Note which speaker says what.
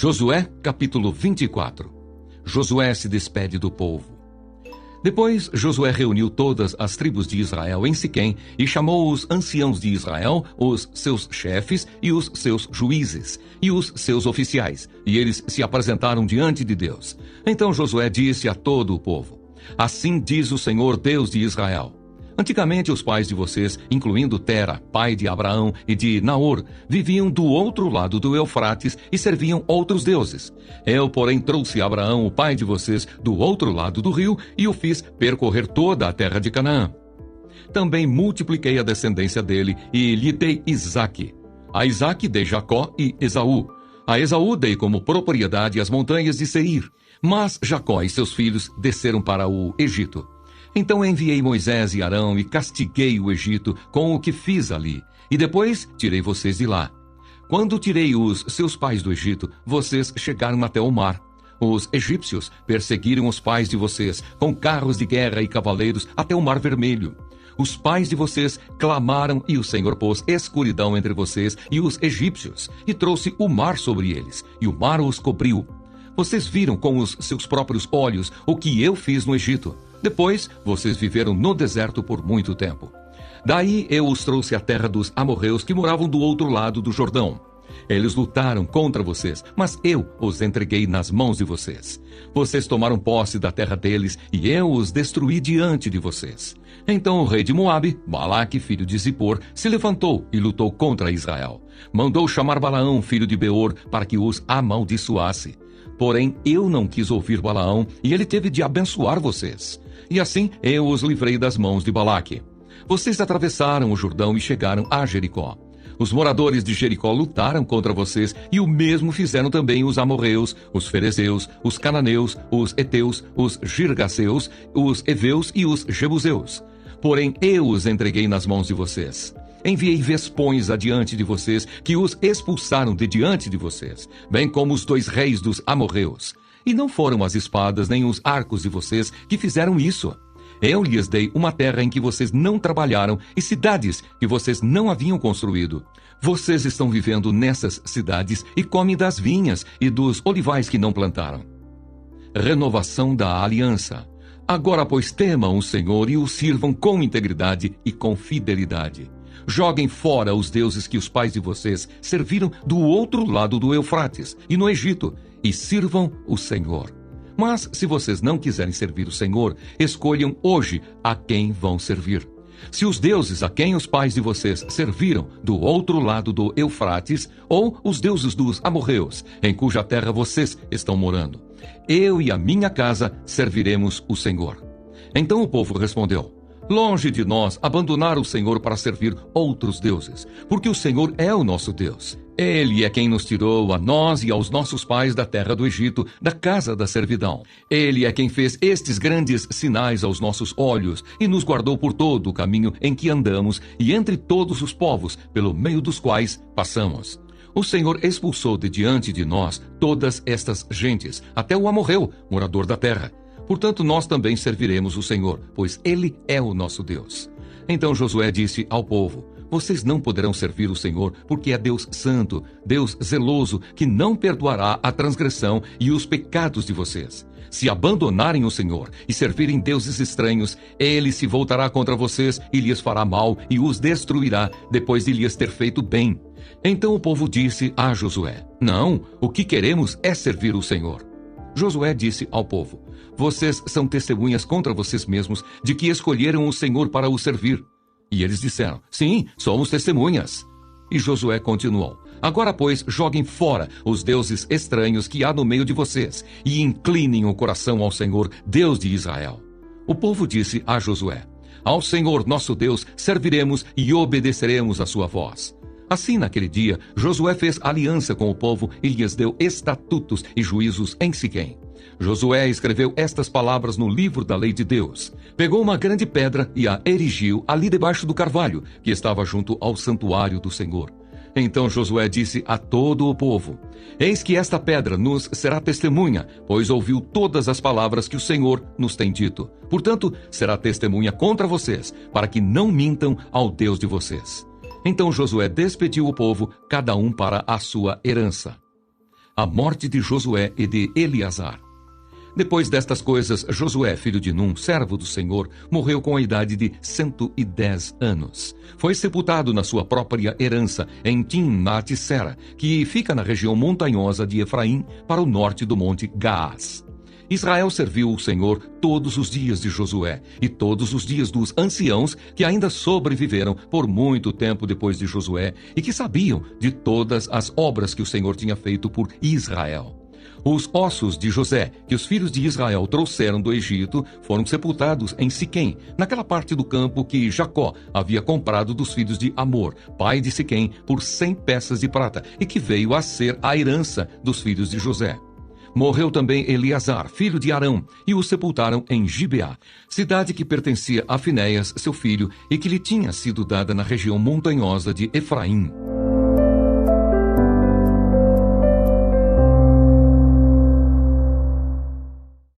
Speaker 1: Josué, capítulo 24. Josué se despede do povo. Depois, Josué reuniu todas as tribos de Israel em Siquém e chamou os anciãos de Israel, os seus chefes e os seus juízes e os seus oficiais, e eles se apresentaram diante de Deus. Então Josué disse a todo o povo: Assim diz o Senhor Deus de Israel: Antigamente os pais de vocês, incluindo Tera, pai de Abraão e de Naor, viviam do outro lado do Eufrates e serviam outros deuses. Eu, porém, trouxe Abraão, o pai de vocês, do outro lado do rio e o fiz percorrer toda a terra de Canaã. Também multipliquei a descendência dele e lhe dei Isaque. A Isaque dei Jacó e Esaú. A Esaú dei como propriedade as montanhas de Seir. Mas Jacó e seus filhos desceram para o Egito. Então enviei Moisés e Arão e castiguei o Egito com o que fiz ali. E depois tirei vocês de lá. Quando tirei os seus pais do Egito, vocês chegaram até o mar. Os egípcios perseguiram os pais de vocês com carros de guerra e cavaleiros até o Mar Vermelho. Os pais de vocês clamaram e o Senhor pôs escuridão entre vocês e os egípcios e trouxe o mar sobre eles, e o mar os cobriu. Vocês viram com os seus próprios olhos o que eu fiz no Egito. Depois, vocês viveram no deserto por muito tempo. Daí eu os trouxe à terra dos amorreus que moravam do outro lado do Jordão. Eles lutaram contra vocês, mas eu os entreguei nas mãos de vocês. Vocês tomaram posse da terra deles e eu os destruí diante de vocês. Então o rei de Moabe, Balaque, filho de Zippor, se levantou e lutou contra Israel. Mandou chamar Balaão, filho de Beor, para que os amaldiçoasse. Porém, eu não quis ouvir Balaão e ele teve de abençoar vocês. E assim eu os livrei das mãos de Balaque. Vocês atravessaram o Jordão e chegaram a Jericó. Os moradores de Jericó lutaram contra vocês e o mesmo fizeram também os amorreus, os ferezeus, os cananeus, os heteus, os girgaseus, os heveus e os jebuseus. Porém, eu os entreguei nas mãos de vocês. Enviei vespões adiante de vocês, que os expulsaram de diante de vocês, bem como os 2 reis dos amorreus. E não foram as espadas nem os arcos de vocês que fizeram isso. Eu lhes dei uma terra em que vocês não trabalharam e cidades que vocês não haviam construído. Vocês estão vivendo nessas cidades e comem das vinhas e dos olivais que não plantaram. Renovação da aliança. Agora, pois, temam o Senhor e o sirvam com integridade e com fidelidade. Joguem fora os deuses que os pais de vocês serviram do outro lado do Eufrates e no Egito, e sirvam o Senhor. Mas, se vocês não quiserem servir o Senhor, escolham hoje a quem vão servir. Se os deuses a quem os pais de vocês serviram do outro lado do Eufrates, ou os deuses dos amorreus, em cuja terra vocês estão morando, eu e a minha casa serviremos o Senhor. Então o povo respondeu: Longe de nós abandonar o Senhor para servir outros deuses, porque o Senhor é o nosso Deus. Ele é quem nos tirou a nós e aos nossos pais da terra do Egito, da casa da servidão. Ele é quem fez estes grandes sinais aos nossos olhos e nos guardou por todo o caminho em que andamos e entre todos os povos pelo meio dos quais passamos. O Senhor expulsou de diante de nós todas estas gentes, até o amorreu, morador da terra. Portanto, nós também serviremos o Senhor, pois Ele é o nosso Deus. Então Josué disse ao povo: Vocês não poderão servir o Senhor, porque é Deus santo, Deus zeloso, que não perdoará a transgressão e os pecados de vocês. Se abandonarem o Senhor e servirem deuses estranhos, Ele se voltará contra vocês e lhes fará mal e os destruirá, depois de lhes ter feito bem. Então o povo disse a Josué: Não, o que queremos é servir o Senhor. Josué disse ao povo: Vocês são testemunhas contra vocês mesmos de que escolheram o Senhor para o servir. E eles disseram: Sim, somos testemunhas. E Josué continuou: Agora, pois, joguem fora os deuses estranhos que há no meio de vocês e inclinem o coração ao Senhor, Deus de Israel. O povo disse a Josué: Ao Senhor nosso Deus serviremos e obedeceremos a sua voz. Assim, naquele dia, Josué fez aliança com o povo e lhes deu estatutos e juízos em Siquém. Josué escreveu estas palavras no livro da lei de Deus. Pegou uma grande pedra e a erigiu ali debaixo do carvalho, que estava junto ao santuário do Senhor. Então Josué disse a todo o povo: Eis que esta pedra nos será testemunha, pois ouviu todas as palavras que o Senhor nos tem dito. Portanto, será testemunha contra vocês, para que não mintam ao Deus de vocês. Então Josué despediu o povo, cada um para a sua herança. A morte de Josué e de Eleazar. Depois destas coisas, Josué, filho de Num, servo do Senhor, morreu com a idade de 110 anos. Foi sepultado na sua própria herança, em Timnat-Sera, que fica na região montanhosa de Efraim, para o norte do monte Gaás. Israel serviu o Senhor todos os dias de Josué e todos os dias dos anciãos que ainda sobreviveram por muito tempo depois de Josué e que sabiam de todas as obras que o Senhor tinha feito por Israel. Os ossos de José, que os filhos de Israel trouxeram do Egito, foram sepultados em Siquém, naquela parte do campo que Jacó havia comprado dos filhos de Amor, pai de Siquém, por 100 peças de prata, e que veio a ser a herança dos filhos de José. Morreu também Eleazar, filho de Arão, e o sepultaram em Gibeá, cidade que pertencia a Finéias, seu filho, e que lhe tinha sido dada na região montanhosa de Efraim.